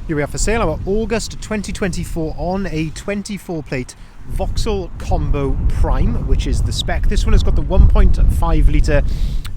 Here we are for sale our August 2024 on a 24 plate Vauxhall Combo Prime, which is the spec. This one has got the 1.5 litre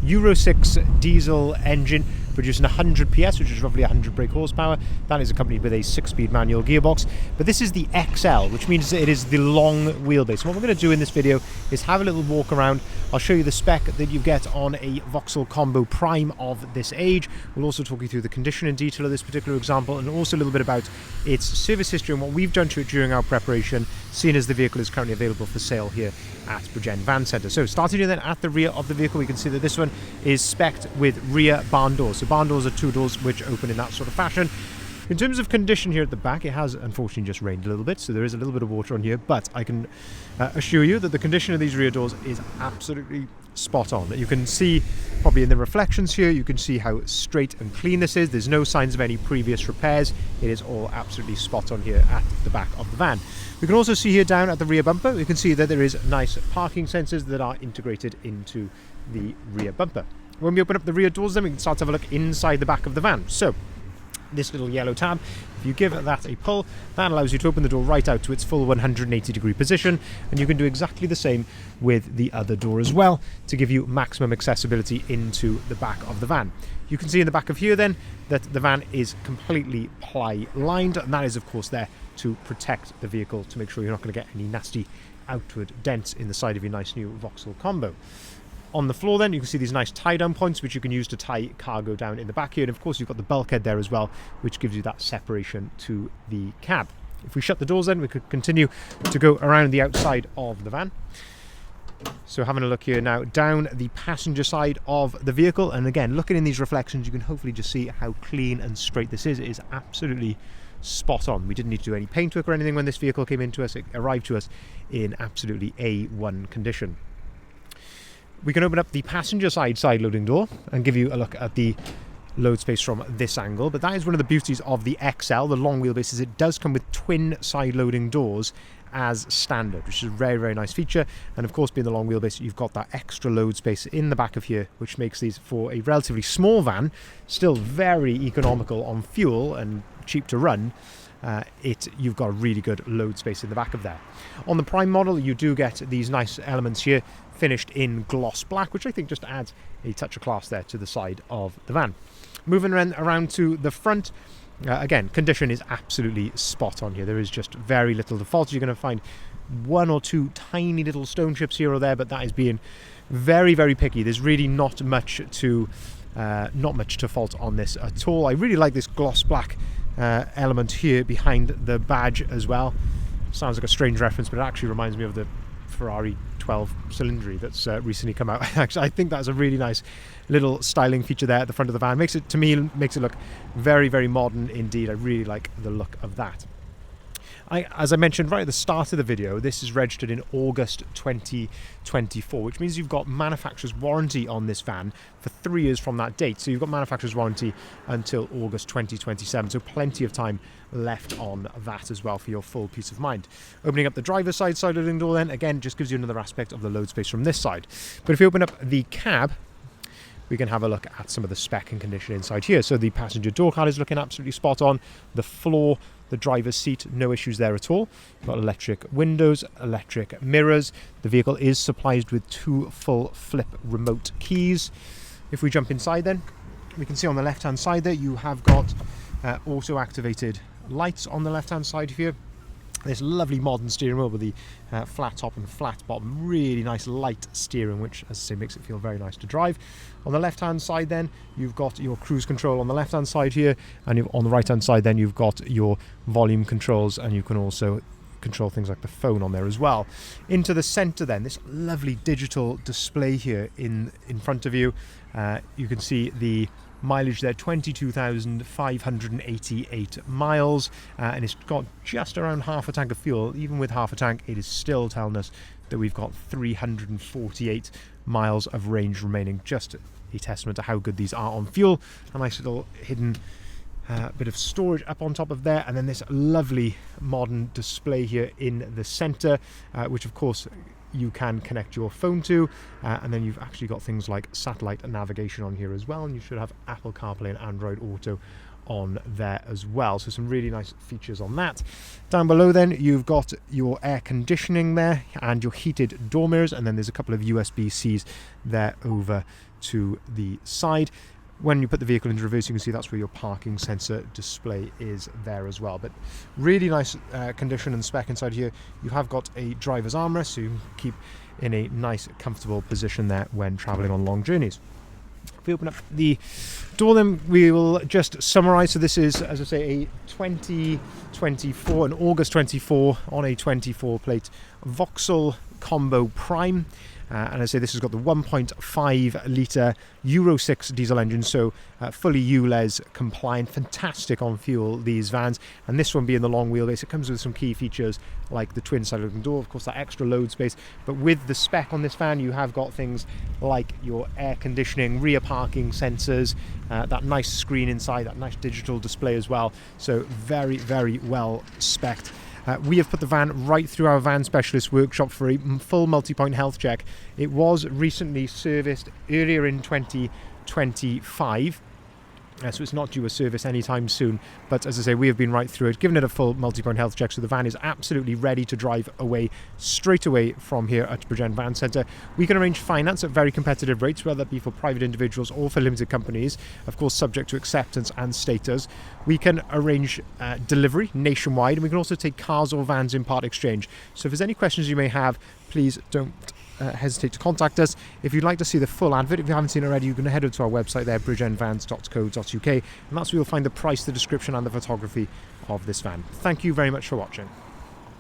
Euro 6 diesel engine producing 100 PS, which is roughly 100 brake horsepower. That is accompanied with a 6-speed manual gearbox. But this is the XL, which means it is the long wheelbase. So what we're going to do in this video is have a little walk around. I'll show you the spec that you get on a Vauxhall Combo Prime of this age. We'll also talk you through the condition and detail of this particular example, and also a little bit about its service history and what we've done to it during our preparation, seeing as the vehicle is currently available for sale here at Bridgend Van Centre. So starting here then at the rear of the vehicle, we can see that this one is spec'd with rear barn doors. So barn doors are two doors which open in that sort of fashion. In terms of condition here at the back, it has unfortunately just rained a little bit, so there is a little bit of water on here, but I can assure you that the condition of these rear doors is absolutely spot on. You can see probably in the reflections here, you can see how straight and clean this is. There's no signs of any previous repairs. It is all absolutely spot on here at the back of the van. We can also see here down at the rear bumper, you can see that there is nice parking sensors that are integrated into the rear bumper. When we open up the rear doors then, we can start to have a look inside the back of the van. So this little yellow tab, if you give that a pull, that allows you to open the door right out to its full 180-degree position, and you can do exactly the same with the other door as well to give you maximum accessibility into the back of the van. You can see in the back of here then that the van is completely ply lined, and that is of course there to protect the vehicle, to make sure you're not going to get any nasty outward dents in the side of your nice new Vauxhall Combo. On the floor then, you can see these nice tie-down points which you can use to tie cargo down in the back here, and of course you've got the bulkhead there as well, which gives you that separation to the cab. If we shut the doors then, we could continue to go around the outside of the van. So having a look here now down the passenger side of the vehicle, and again looking in these reflections, you can hopefully just see how clean and straight this is. It is absolutely spot on. We didn't need to do any paintwork or anything when this vehicle came into us. It arrived to us in absolutely A1 condition. We can open up the passenger side loading door and give you a look at the load space from this angle, but that is one of the beauties of the XL, the long wheelbase, is it does come with twin side loading doors as standard, which is a very, very nice feature. And of course, being the long wheelbase, you've got that extra load space in the back of here, which makes these, for a relatively small van, still very economical on fuel and cheap to run. You've got a really good load space in the back of there. On the Prime model, you do get these nice elements here finished in gloss black, which I think just adds a touch of class there to the side of the van. Moving around to the front, again, condition is absolutely spot on here. There is just very little to fault. You're going to find one or two tiny little stone chips here or there, but that is being very, very picky. There's really not much to fault on this at all. I really like this gloss black element here behind the badge as well. Sounds like a strange reference, but it actually reminds me of the Ferrari 12 cylindry that's recently come out. Actually, I think that's a really nice little styling feature there at the front of the van. Makes it look very, very modern indeed. I really like the look of that. As I mentioned right at the start of the video, this is registered in August 2024, which means you've got manufacturer's warranty on this van for 3 years from that date. So you've got manufacturer's warranty until August 2027, so plenty of time left on that as well for your full peace of mind. Opening up the driver's side loading door then, again, just gives you another aspect of the load space from this side. But if you open up the cab, we can have a look at some of the spec and condition inside here. So the passenger door card is looking absolutely spot on. The floor, the driver's seat, no issues there at all. You've got electric windows, electric mirrors. The vehicle is supplied with 2 full flip remote keys. If we jump inside then, we can see on the left hand side there you have got auto activated lights on the left hand side here. This lovely modern steering wheel with the flat top and flat bottom, really nice light steering, which, as I say, makes it feel very nice to drive. On the left hand side then, you've got your cruise control on the left hand side here, and on the right hand side then you've got your volume controls, and you can also control things like the phone on there as well. Into the center then, this lovely digital display here in front of you. You can see the mileage there, 22,588 miles, and it's got just around half a tank of fuel. Even with half a tank, it is still telling us that we've got 348 miles of range remaining. Just a testament to how good these are on fuel. A nice little hidden bit of storage up on top of there, and then this lovely modern display here in the center, which of course you can connect your phone to, and then you've actually got things like satellite navigation on here as well, and you should have Apple CarPlay and Android Auto on there as well. So some really nice features on that. Down below then you've got your air conditioning there and your heated door mirrors, and then there's a couple of USB-Cs there over to the side. When you put the vehicle into reverse, you can see that's where your parking sensor display is there as well. But really nice condition and spec inside here. You have got a driver's armrest, so you can keep in a nice comfortable position there when traveling on long journeys. If we open up the door then we will just summarize. So this is, as I say, a 2024, an August 24 on a 24 plate Vauxhall Combo Prime. And I say this has got the 1.5 litre Euro 6 diesel engine, so fully ULEZ compliant, fantastic on fuel, these vans. And this one being the long wheelbase, it comes with some key features like the twin side looking door, of course that extra load space. But with the spec on this van, you have got things like your air conditioning, rear parking sensors, that nice screen inside, that nice digital display as well. So very, very well spec'd. We have put the van right through our van specialist workshop for a full multi-point health check. It was recently serviced earlier in 2025, so it's not due a service anytime soon. But as I say, we have been right through it, given it a full multi-point health check, so the van is absolutely ready to drive away straight away from here at Bridgend Van Centre. We can arrange finance at very competitive rates, whether that be for private individuals or for limited companies, of course subject to acceptance and status. We can arrange delivery nationwide, and we can also take cars or vans in part exchange. So if there's any questions you may have, please don't hesitate to contact us. If you'd like to see the full advert, if you haven't seen it already, you can head over to our website there, bridgendvans.co.uk, and that's where you'll find the price, the description and the photography of this van. Thank you very much for watching.